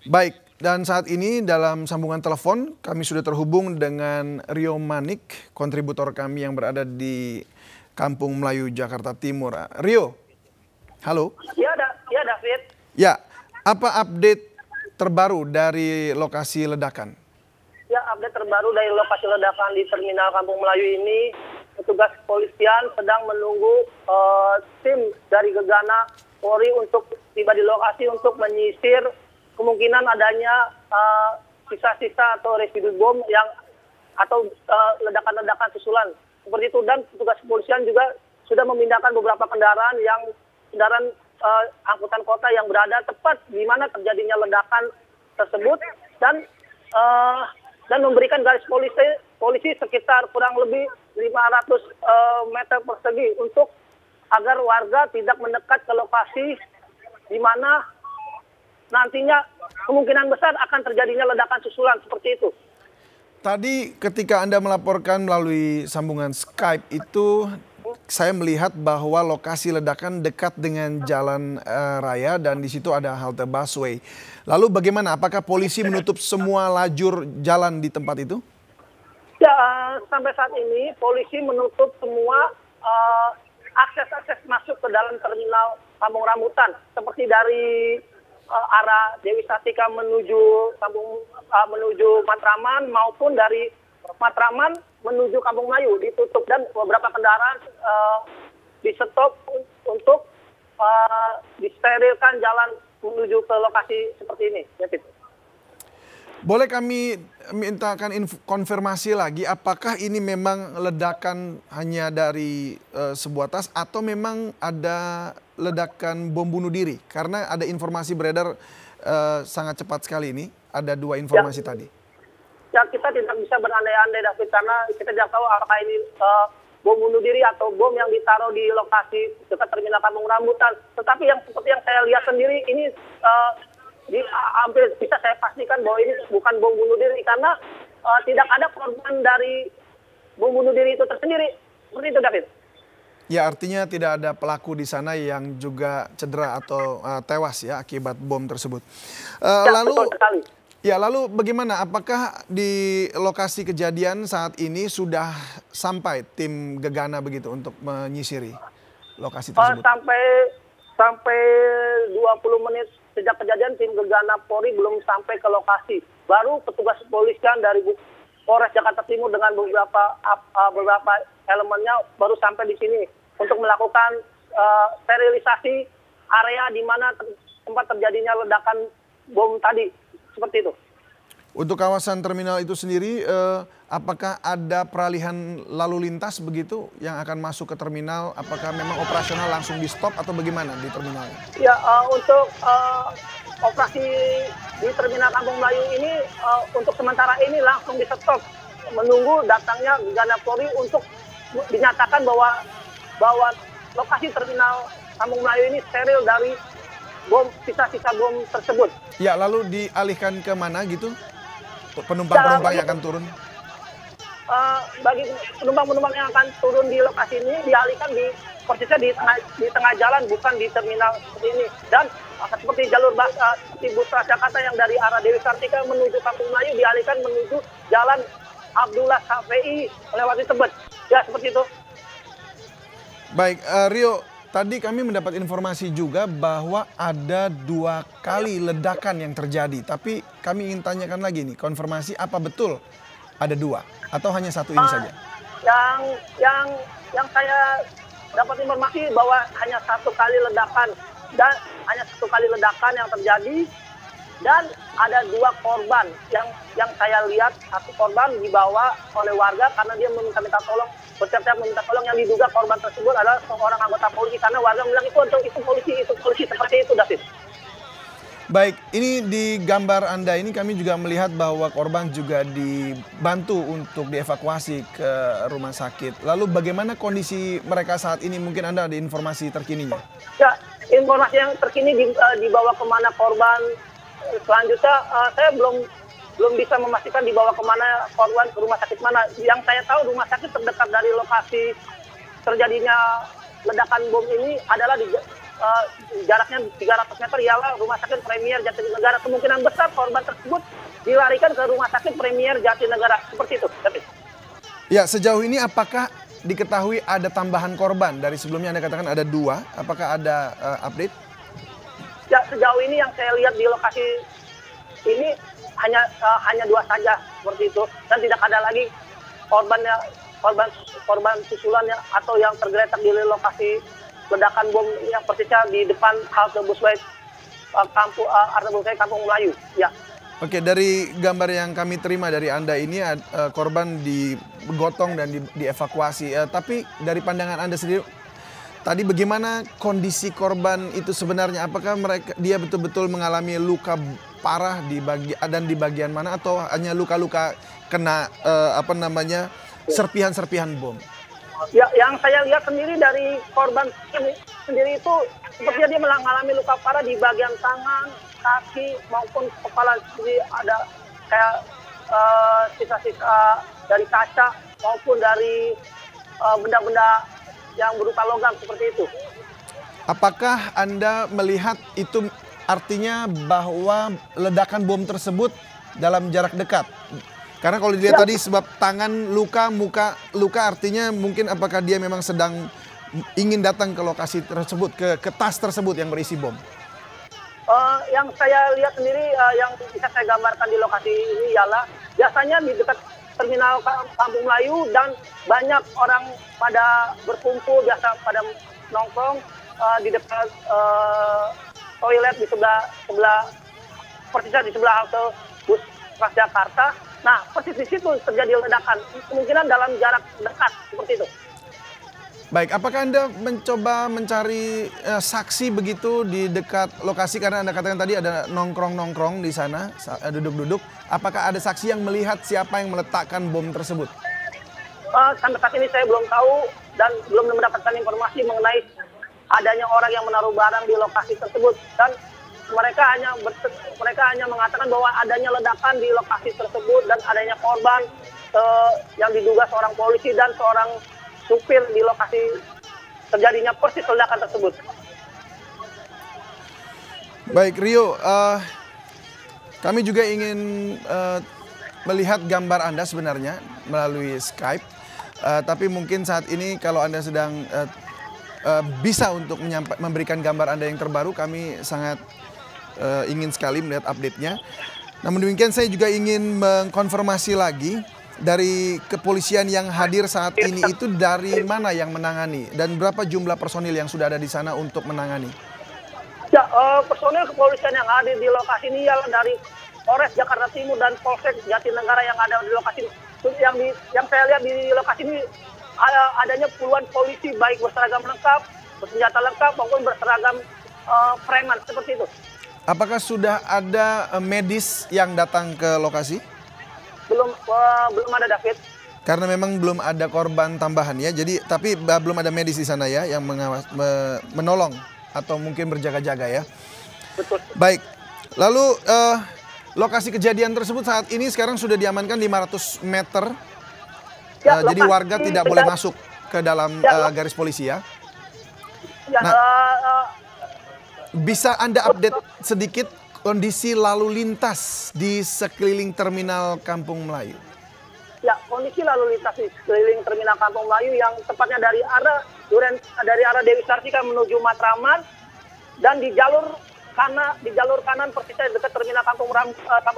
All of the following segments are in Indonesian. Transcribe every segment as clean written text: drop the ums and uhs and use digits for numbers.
Baik, dan saat ini dalam sambungan telepon kami sudah terhubung dengan Rio Manik, kontributor kami yang berada di Kampung Melayu, Jakarta Timur. Rio, halo. Ya, David. Ya, apa update terbaru dari lokasi ledakan? Ya, update terbaru dari lokasi ledakan di Terminal Kampung Melayu ini, petugas kepolisian sedang menunggu tim dari Gegana Polri untuk tiba di lokasi untuk menyisir kemungkinan adanya sisa-sisa atau residu bom atau ledakan-ledakan susulan seperti itu. Dan petugas kepolisian juga sudah memindahkan beberapa kendaraan angkutan kota yang berada tepat di mana terjadinya ledakan tersebut dan memberikan garis polisi sekitar kurang lebih 500 meter persegi untuk agar warga tidak mendekat ke lokasi di mana nantinya kemungkinan besar akan terjadinya ledakan susulan seperti itu. Tadi ketika Anda melaporkan melalui sambungan Skype itu, saya melihat bahwa lokasi ledakan dekat dengan jalan raya dan di situ ada halte busway. Lalu bagaimana? Apakah polisi menutup semua lajur jalan di tempat itu? Ya, sampai saat ini polisi menutup semua akses masuk ke dalam terminal Kampung Rambutan, seperti dari arah Dewi Sartika menuju Matraman maupun dari Matraman menuju Kampung Melayu ditutup dan beberapa kendaraan di stop untuk disterilkan jalan menuju ke lokasi seperti ini. Boleh kami mintakan konfirmasi lagi, apakah ini memang ledakan hanya dari sebuah tas atau memang ada ledakan bom bunuh diri? Karena ada informasi beredar sangat cepat sekali ini, ada dua informasi tadi. Ya, kita tidak bisa berandai-andai, David, karena kita tidak tahu apakah ini bom bunuh diri atau bom yang ditaruh di lokasi dekat Terminal Kampung Rambutan. Tetapi seperti yang saya lihat sendiri, ini hampir bisa saya pastikan bahwa ini bukan bom bunuh diri karena tidak ada korban dari bom bunuh diri itu tersendiri. Seperti itu, David. Ya, artinya tidak ada pelaku di sana yang juga cedera atau tewas ya akibat bom tersebut. Betul sekali. Ya, lalu bagaimana? Apakah di lokasi kejadian saat ini sudah sampai tim Gegana begitu untuk menyisiri lokasi tersebut? Sampai 20 menit sejak kejadian tim Gegana Polri belum sampai ke lokasi. Baru petugas kepolisian dari Polres Jakarta Timur dengan beberapa elemennya baru sampai di sini untuk melakukan sterilisasi area di mana tempat terjadinya ledakan bom tadi. Seperti itu. Untuk kawasan terminal itu sendiri, apakah ada peralihan lalu lintas begitu yang akan masuk ke terminal? Apakah memang operasional langsung di stop atau bagaimana di terminal? Ya, untuk operasi di Terminal Kampung Melayu ini untuk sementara ini langsung di stop, menunggu datangnya Gegana Polri untuk dinyatakan bahwa lokasi Terminal Kampung Melayu ini steril dari sisa-sisa bom tersebut. Ya, lalu dialihkan ke mana gitu? Penumpang-penumpang yang akan turun? Bagi penumpang-penumpang yang akan turun di lokasi ini dialihkan posisinya di tengah jalan, bukan di terminal seperti ini. Dan seperti jalur bus Transjakarta yang dari arah Dewi Sartika menuju Kampung Melayu dialihkan menuju jalan Abdullah Safei melewati Tebet. Ya, seperti itu. Baik, Rio. Tadi kami mendapat informasi juga bahwa ada 2 kali ledakan yang terjadi. Tapi kami ingin tanyakan lagi nih, konfirmasi apa betul ada 2 atau hanya 1 ini saja? Yang saya dapat informasi bahwa hanya 1 kali ledakan yang terjadi dan ada 2 korban yang saya lihat. 1 korban dibawa oleh warga karena dia meminta tolong. Bersiap-siap meminta tolong, yang diduga korban tersebut adalah seorang anggota polisi karena warga bilang itu polisi seperti itu, David. Baik, ini di gambar Anda ini kami juga melihat bahwa korban juga dibantu untuk dievakuasi ke rumah sakit. Lalu bagaimana kondisi mereka saat ini? Mungkin Anda ada informasi terkininya? Ya, informasi yang terkini dibawa kemana korban selanjutnya saya belum bisa memastikan dibawa kemana korban, ke rumah sakit mana. Yang saya tahu rumah sakit terdekat dari lokasi terjadinya ledakan bom ini adalah di jaraknya 300 meter ialah Rumah Sakit Premier Jatinegara. Kemungkinan besar korban tersebut dilarikan ke Rumah Sakit Premier Jatinegara. Seperti itu, David. Ya, sejauh ini apakah diketahui ada tambahan korban? Dari sebelumnya Anda katakan ada 2, apakah ada update? Ya, sejauh ini yang saya lihat di lokasi ini hanya 2 saja seperti itu, dan tidak ada lagi korban susulannya atau yang tergeletak di lokasi ledakan bom yang persisnya di depan halte busway Kampung Melayu. Ya. Oke, dari gambar yang kami terima dari Anda ini korban digotong dan dievakuasi. Tapi dari pandangan Anda sendiri, tadi bagaimana kondisi korban itu sebenarnya? Apakah dia betul-betul mengalami luka parah di bagian mana, atau hanya luka-luka kena serpihan-serpihan bom? Ya, yang saya lihat sendiri dari korban sendiri itu sepertinya dia mengalami luka parah di bagian tangan, kaki maupun kepala. Jadi ada kayak sisa-sisa dari kaca maupun dari benda-benda yang berupa logam seperti itu. Apakah Anda melihat itu artinya bahwa ledakan bom tersebut dalam jarak dekat? Karena kalau dilihat tadi sebab tangan luka, muka luka, artinya mungkin apakah dia memang sedang ingin datang ke lokasi tersebut, ke tas tersebut yang berisi bom? Yang saya lihat sendiri, yang bisa saya gambarkan di lokasi ini ialah biasanya di dekat terminal Kampung Melayu dan banyak orang pada berkumpul, biasa pada nongkrong di dekat toilet di sebelah persisnya di sebelah halte bus Transjakarta. Nah, persis di situ terjadi ledakan, kemungkinan dalam jarak dekat seperti itu. Baik, apakah Anda mencoba mencari saksi begitu di dekat lokasi, karena Anda katakan tadi ada nongkrong-nongkrong di sana, duduk-duduk. Apakah ada saksi yang melihat siapa yang meletakkan bom tersebut? Sampai saat ini saya belum tahu dan belum mendapatkan informasi mengenai adanya orang yang menaruh barang di lokasi tersebut, dan mereka hanya mengatakan bahwa adanya ledakan di lokasi tersebut dan adanya korban yang diduga seorang polisi dan seorang supir di lokasi terjadinya persis ledakan tersebut. Baik, Rio, kami juga ingin melihat gambar Anda sebenarnya melalui Skype, tapi mungkin saat ini kalau Anda sedang bisa untuk memberikan gambar Anda yang terbaru, kami sangat ingin sekali melihat update-nya. Namun demikian saya juga ingin mengkonfirmasi lagi, dari kepolisian yang hadir saat ini itu dari mana yang menangani dan berapa jumlah personil yang sudah ada di sana untuk menangani? Ya, personil kepolisian yang hadir di lokasi ini ialah dari Polres Jakarta Timur dan Polsek Jatinegara yang ada di lokasi. Yang saya lihat di lokasi ini adanya puluhan polisi baik berseragam lengkap, bersenjata lengkap maupun berseragam preman seperti itu. Apakah sudah ada medis yang datang ke lokasi? Belum ada, David. Karena memang belum ada korban tambahan ya. Jadi tapi belum ada medis di sana ya yang menolong atau mungkin berjaga-jaga ya. Betul. Baik. Lalu lokasi kejadian tersebut saat ini sekarang sudah diamankan 500 meter. Ya, jadi warga tidak boleh masuk ke dalam garis polisi ya. Ya, nah, bisa Anda update sedikit kondisi lalu lintas di sekeliling terminal Kampung Melayu? Ya, kondisi lalu lintas di sekeliling terminal Kampung Melayu yang tepatnya dari arah Dewi Sartika menuju Matraman, dan di jalur kanan persisnya dekat terminal Kampung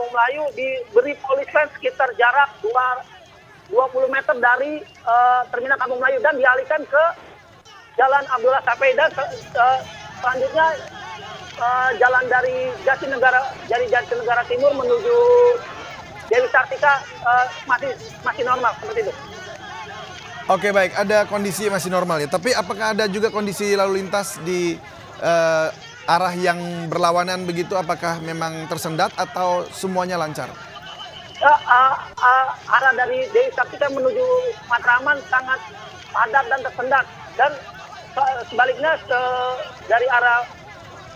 Melayu diberi polis line sekitar jarak 20 meter dari terminal Kampung Melayu dan dialihkan ke Jalan Abdullah Sapei, dan selanjutnya jalan dari Jatinegara Timur menuju Dewi Sartika masih normal seperti itu. Oke, baik, ada kondisi masih normal ya. Tapi apakah ada juga kondisi lalu lintas di arah yang berlawanan begitu? Apakah memang tersendat atau semuanya lancar? Arah dari Dewi Sartika menuju Matraman sangat padat dan tersendat, dan sebaliknya dari arah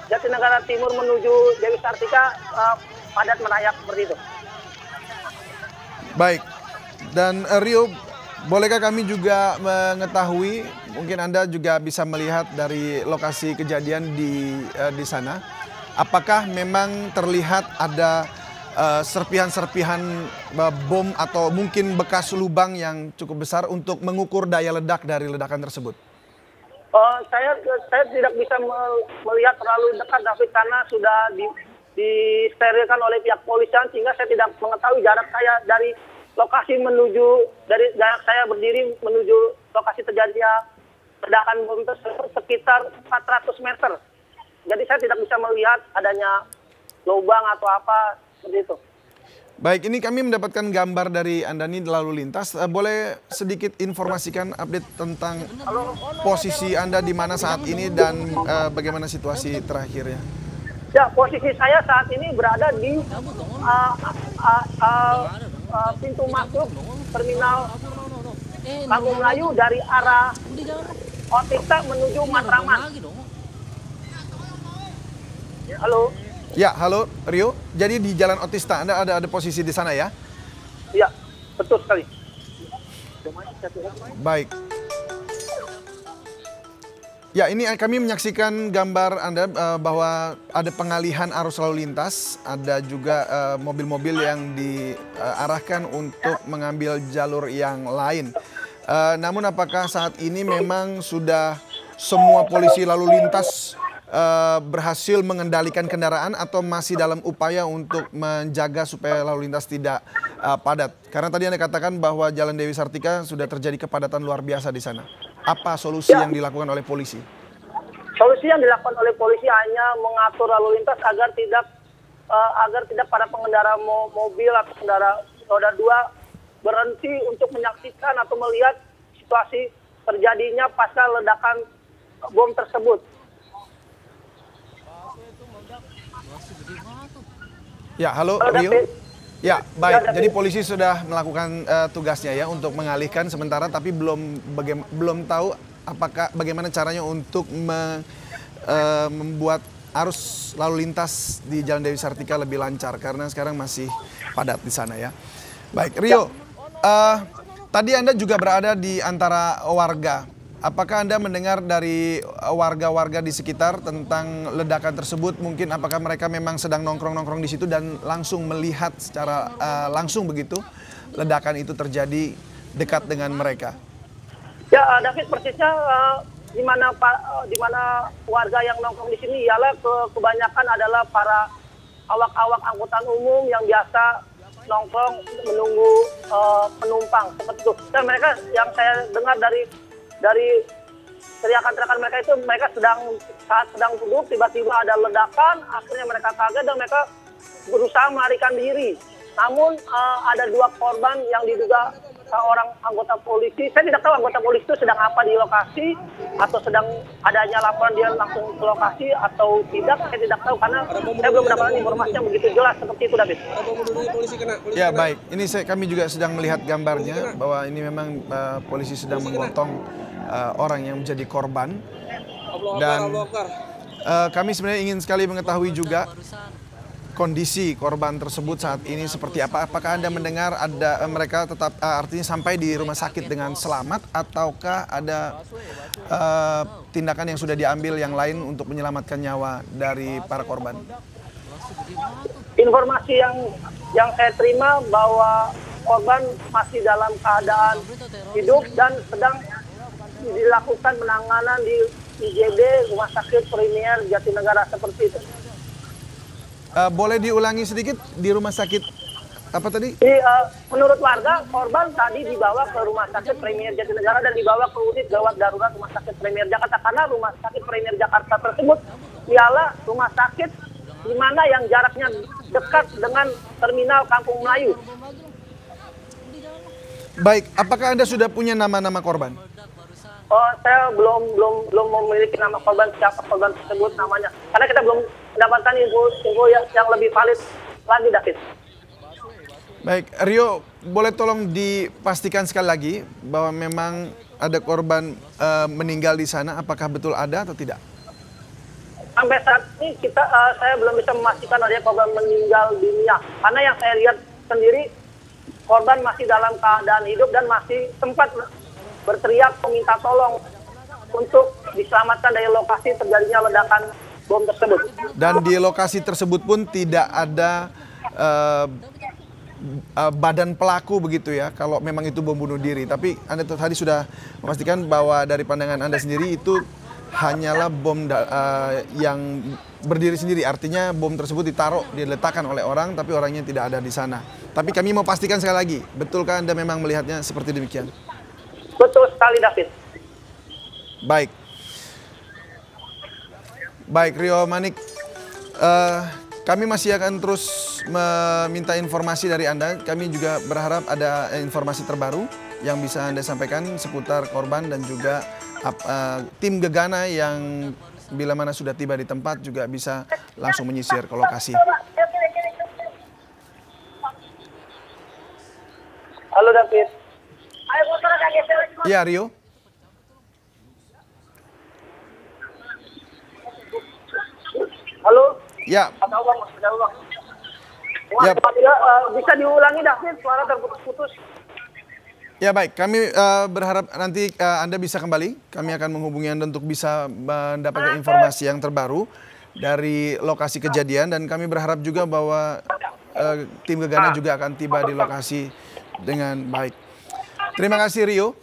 Jatinegara Timur menuju Dewi Sartika padat merayap seperti itu. Baik, dan Rio, Bolehkah kami juga mengetahui, mungkin Anda juga bisa melihat dari lokasi kejadian di sana, apakah memang terlihat ada serpihan-serpihan bom atau mungkin bekas lubang yang cukup besar untuk mengukur daya ledak dari ledakan tersebut? Saya tidak bisa melihat terlalu dekat, David, karena sudah disterilkan oleh pihak polisian, sehingga saya tidak mengetahui jarak saya dari lokasi dari jarak saya berdiri menuju lokasi terjadinya ledakan bom tersebut sekitar 400 meter. Jadi saya tidak bisa melihat adanya lubang atau apa seperti itu. Baik, ini kami mendapatkan gambar dari Anda nih lalu lintas. Boleh sedikit informasikan update tentang posisi Anda di mana saat ini dan bagaimana situasi terakhirnya? Ya, posisi saya saat ini berada di pintu masuk terminal Kampung Melayu dari arah Otista menuju Matraman. Halo. Ya, halo Rio. Jadi di Jalan Otista Anda ada posisi di sana ya? Iya, betul sekali. Baik. Ya, ini kami menyaksikan gambar Anda bahwa ada pengalihan arus lalu lintas, ada juga mobil-mobil yang diarahkan untuk mengambil jalur yang lain. Namun apakah saat ini memang sudah semua polisi lalu lintas berhasil mengendalikan kendaraan atau masih dalam upaya untuk menjaga supaya lalu lintas tidak padat? Karena tadi Anda katakan bahwa Jalan Dewi Sartika sudah terjadi kepadatan luar biasa di sana. Apa solusi yang dilakukan oleh polisi? Solusi yang dilakukan oleh polisi hanya mengatur lalu lintas agar tidak para pengendara mobil atau kendaraan roda 2 berhenti untuk menyaksikan atau melihat situasi terjadinya pasca ledakan bom tersebut. Ya, halo Rio. Ya, baik. Jadi polisi sudah melakukan tugasnya ya untuk mengalihkan sementara, tapi belum tahu bagaimana caranya untuk membuat arus lalu lintas di Jalan Dewi Sartika lebih lancar karena sekarang masih padat di sana ya. Baik, Rio. Tadi Anda juga berada di antara warga. Apakah Anda mendengar dari warga-warga di sekitar tentang ledakan tersebut? Mungkin apakah mereka memang sedang nongkrong-nongkrong di situ dan langsung melihat secara langsung begitu ledakan itu terjadi dekat dengan mereka? Ya, David, persisnya di mana warga yang nongkrong di sini ialah kebanyakan adalah para awak-awak angkutan umum yang biasa nongkrong menunggu penumpang seperti itu. Dan mereka yang saya dengar dari teriakan-teriakan mereka itu, mereka saat sedang duduk tiba-tiba ada ledakan, akhirnya mereka kaget dan mereka berusaha melarikan diri. Namun ada 2 korban yang diduga seorang anggota polisi. Saya tidak tahu anggota polisi itu sedang apa di lokasi atau sedang adanya laporan dia langsung ke lokasi atau tidak. Saya tidak tahu karena saya belum mendapatkan informasi yang begitu jelas seperti itu, David. Ya, baik. Ini kami juga sedang melihat gambarnya bahwa ini memang polisi sedang memotong orang yang menjadi korban. Dan kami sebenarnya ingin sekali mengetahui juga kondisi korban tersebut saat ini seperti apa. Apakah Anda mendengar ada mereka tetap artinya sampai di rumah sakit dengan selamat ataukah ada tindakan yang sudah diambil yang lain untuk menyelamatkan nyawa dari para korban? Informasi yang saya terima bahwa korban masih dalam keadaan hidup dan sedang dilakukan penanganan di IGD Rumah Sakit Premier Jatinegara seperti itu. Boleh diulangi sedikit di rumah sakit apa tadi? Menurut warga, korban tadi dibawa ke Rumah Sakit Premier Jatinegara dan dibawa ke unit gawat darurat Rumah Sakit Premier Jakarta karena Rumah Sakit Premier Jakarta tersebut ialah rumah sakit di mana yang jaraknya dekat dengan terminal Kampung Melayu. Baik, apakah Anda sudah punya nama-nama korban? Saya belum memiliki nama korban, siapa korban tersebut namanya. Karena kita belum mendapatkan info yang lebih valid lagi, David. Baik, Rio, boleh tolong dipastikan sekali lagi bahwa memang ada korban meninggal di sana, apakah betul ada atau tidak? Sampai saat ini saya belum bisa memastikan adanya korban meninggal dunia. Karena yang saya lihat sendiri korban masih dalam keadaan hidup dan masih sempat berteriak meminta tolong untuk diselamatkan dari lokasi terjadinya ledakan bom tersebut. Dan di lokasi tersebut pun tidak ada badan pelaku begitu ya, kalau memang itu bom bunuh diri. Tapi Anda tadi sudah memastikan bahwa dari pandangan Anda sendiri itu hanyalah bom yang berdiri sendiri. Artinya bom tersebut diletakkan oleh orang, tapi orangnya tidak ada di sana. Tapi kami mau pastikan sekali lagi, betulkah Anda memang melihatnya seperti demikian? Betul sekali, David. Baik. Baik, Rio Manik. Kami masih akan terus meminta informasi dari Anda. Kami juga berharap ada informasi terbaru yang bisa Anda sampaikan seputar korban dan juga tim Gegana yang bila mana sudah tiba di tempat juga bisa langsung menyisir ke lokasi. Halo, David. Ya, Rio. Halo. Ya. Ya. Bisa diulangi, David, suara terputus-putus. Ya baik, kami berharap nanti Anda bisa kembali. Kami akan menghubungi Anda untuk bisa mendapatkan informasi yang terbaru dari lokasi kejadian. Dan kami berharap juga bahwa tim Gegana juga akan tiba di lokasi dengan baik. Terima kasih, Rio.